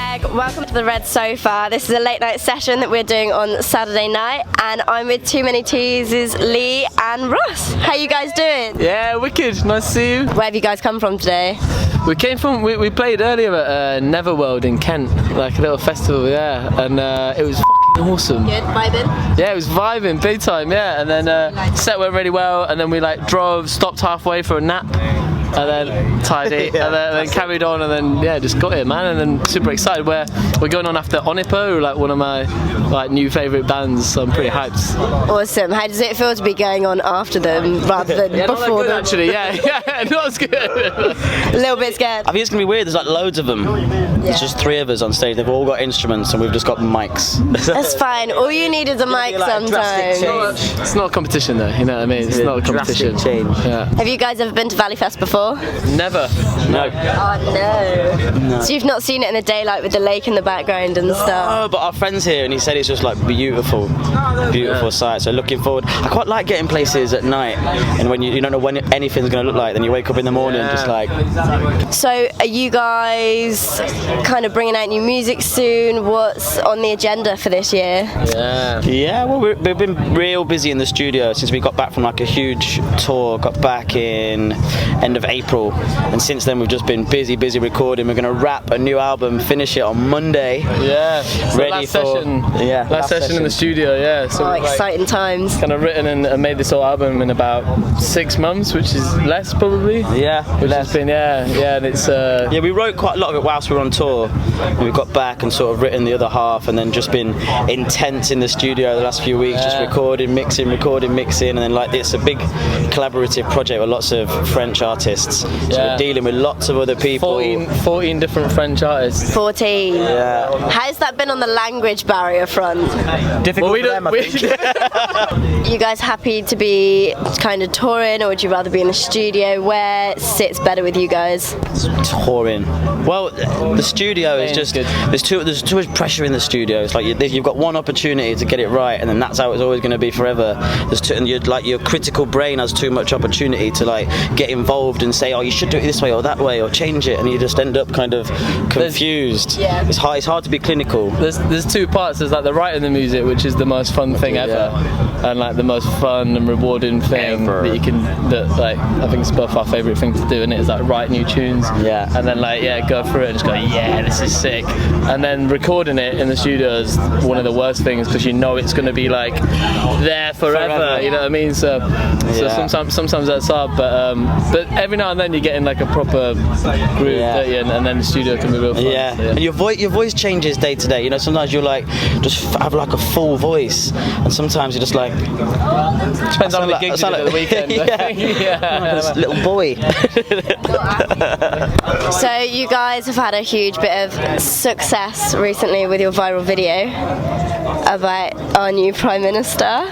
Greg, welcome to the Red Sofa. This is a late night session that we're doing on Saturday night, and I'm with Too Many Teases, Lee and Ross. How you guys doing? Yeah, wicked. Nice to see you. Where have you guys come from today? We played earlier at Netherworld in Kent, like a little festival, yeah, and it was f***ing awesome. Good, vibing? Yeah, it was vibing, big time, yeah, and then set went really well, and then we stopped halfway for a nap, and then tidy, and then carried on, and then just got it, man, and then super excited. We're going on after Onipo, like one of my new favourite bands, so I'm pretty hyped. Awesome. How does it feel to be going on after them rather than before them? Actually, yeah, not as good. A little bit scared. I think it's gonna be weird. There's loads of them. There's just 3 of us on stage. They've all got instruments, and we've just got mics. That's fine. All you need is a mic sometimes. It's not a competition, though. You know what I mean? It's not a competition. Change. Yeah. Have you guys ever been to Valley Fest before? Never. No. Oh no. So you've not seen it in the daylight with the lake in the background and stuff? Oh, but our friend's here, and he said it's just beautiful sight. So looking forward. I quite like getting places at night, and when you don't know when anything's gonna look like, then you wake up in the morning just like. So are you guys kind of bringing out new music soon? What's on the agenda for this year? Yeah, well, we've been real busy in the studio since we got back from a huge tour. Got back in end of April, and since then we've just been busy recording. We're gonna wrap a new album, finish it on Monday. Yeah, ready last session. Yeah, last session in the studio. Yeah, so exciting times. Kind of written and made this whole album in about 6 months, which is less probably. Yeah, which has been and it's we wrote quite a lot of it whilst we were on tour. We got back and sort of written the other half, and then just been intense in the studio the last few weeks, just recording, mixing, and then it's a big collaborative project with lots of French artists. So we're dealing with lots of other people. 14 different French artists. 14. Yeah. How's that been on the language barrier front? Difficult for them, I think. You guys happy to be kind of touring, or would you rather be in the studio? Where sits better with you guys? Touring. Well, the studio is just there's too much pressure in the studio. It's you've got one opportunity to get it right, and then that's how it's always going to be forever. And your critical brain has too much opportunity to get involved and say, oh, you should do it this way or that way or change it, and you just end up kind of confused. It's hard to be clinical. There's 2 parts. There's the writing the music, which is the most fun thing ever, and the most fun and rewarding thing that you can. I think it's both our favourite thing to do, and it's write new tunes. Yeah. And then go through it and just go, this is sick. And then recording it in the studio is one of the worst things, because you know it's going to be there forever. You know what I mean? So sometimes that's hard, but every now and then you get in a proper groove, and then the studio can be real fun. Yeah. So, And your voice changes day to day. You know, sometimes you just have a full voice, and sometimes you're just depends on the gigs you did at the weekend. This little boy. So you guys have had a huge bit of success recently with your viral video about our new Prime Minister.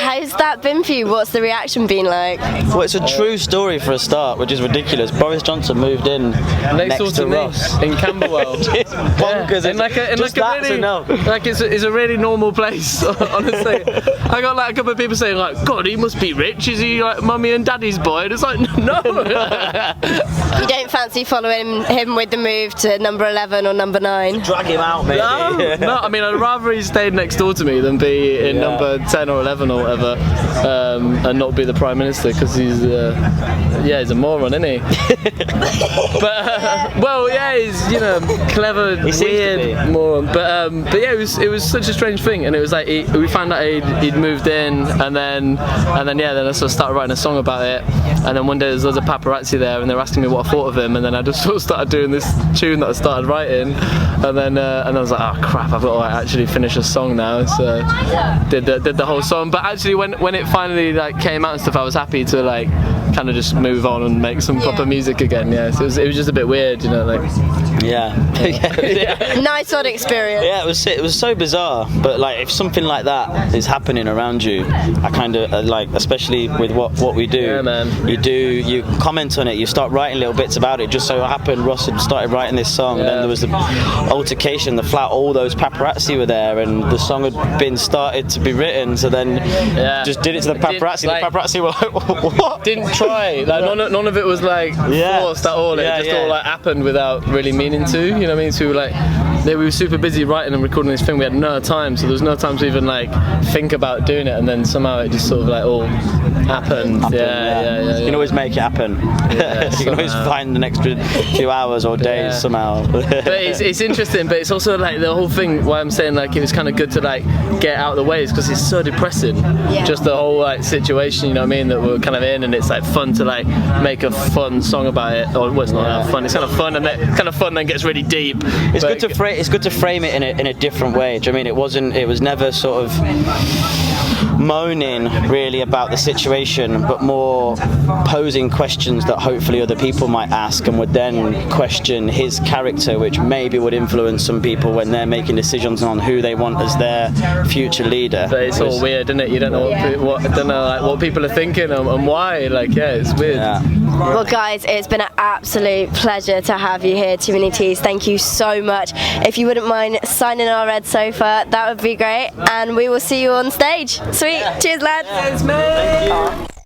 How's that been for you? What's the reaction been like? Well, it's a true story for a start, which is ridiculous. Boris Johnson moved in next to Ross in Camberwell. It's bonkers. It's a really normal place. Honestly, I got a couple of people saying God, he must be rich. Is he mummy and daddy's boy? And it's no. You don't fancy following him with the move to number 11 or number 9? Drag him out, maybe. No, I mean, I'd rather he stayed next door to me than be in number 10 or 11 or whatever, and not be the Prime Minister, because he's a moron, isn't he? But he's clever, weird moron. But it was such a strange thing, and it was we found out he'd moved in, and then I sort of started writing a song about it, and then one day there's loads of paparazzi there, and they're asking me what I thought of him, and then I just sort of started doing this tune that I started writing, and then I was like, oh crap, I've got to actually finish a song now. So did the whole song, but actually when it finally came out and stuff, I was happy to kind of just move on and make some proper music again. So it was just a bit weird, Nice odd experience. Yeah, it was so bizarre, but like if something like that is happening around you, I kind of like, especially with what we do, yeah, man. you comment on it, you start writing little bits about it. Just so happened Ross had started writing this song, and then there was the altercation, the flat, all those paparazzi were there, and the song had been started to be written, so then just did it to the paparazzi. Like, the paparazzi were like, what? Didn't try right. Like none of it was like forced at all. It just all like happened without really meaning to. You know what I mean? So we were like, we were super busy writing and recording this thing. We had no time, so there was no time to even like think about doing it. And then somehow it just sort of like all happened. Yeah. You can always make it happen. Yeah, you can always find an extra few hours or days somehow. But it's interesting, but it's also like the whole thing. Why I'm saying like it was kind of good to like get out of the way is because it's so depressing. Just the whole like situation, you know what I mean, that we're kind of in, and it's like fun to like make a fun song about it. Or well, it's not that fun. It's kind of fun, and then kind of fun then gets really deep. It's good to frame it in a different way. Do you know what I mean? It was never sort of moaning really about the situation, but more posing questions that hopefully other people might ask and would then question his character, which maybe would influence some people when they're making decisions on who they want as their future leader. But it's all weird, isn't it? You don't know what people are thinking and why. Like, it's weird. Well, guys, it's been an absolute pleasure to have you here, Too Many Teas. Thank you so much. If you wouldn't mind signing our red sofa, that would be great. And we will see you on stage. Sweet. Cheers, lads. Thanks, mate.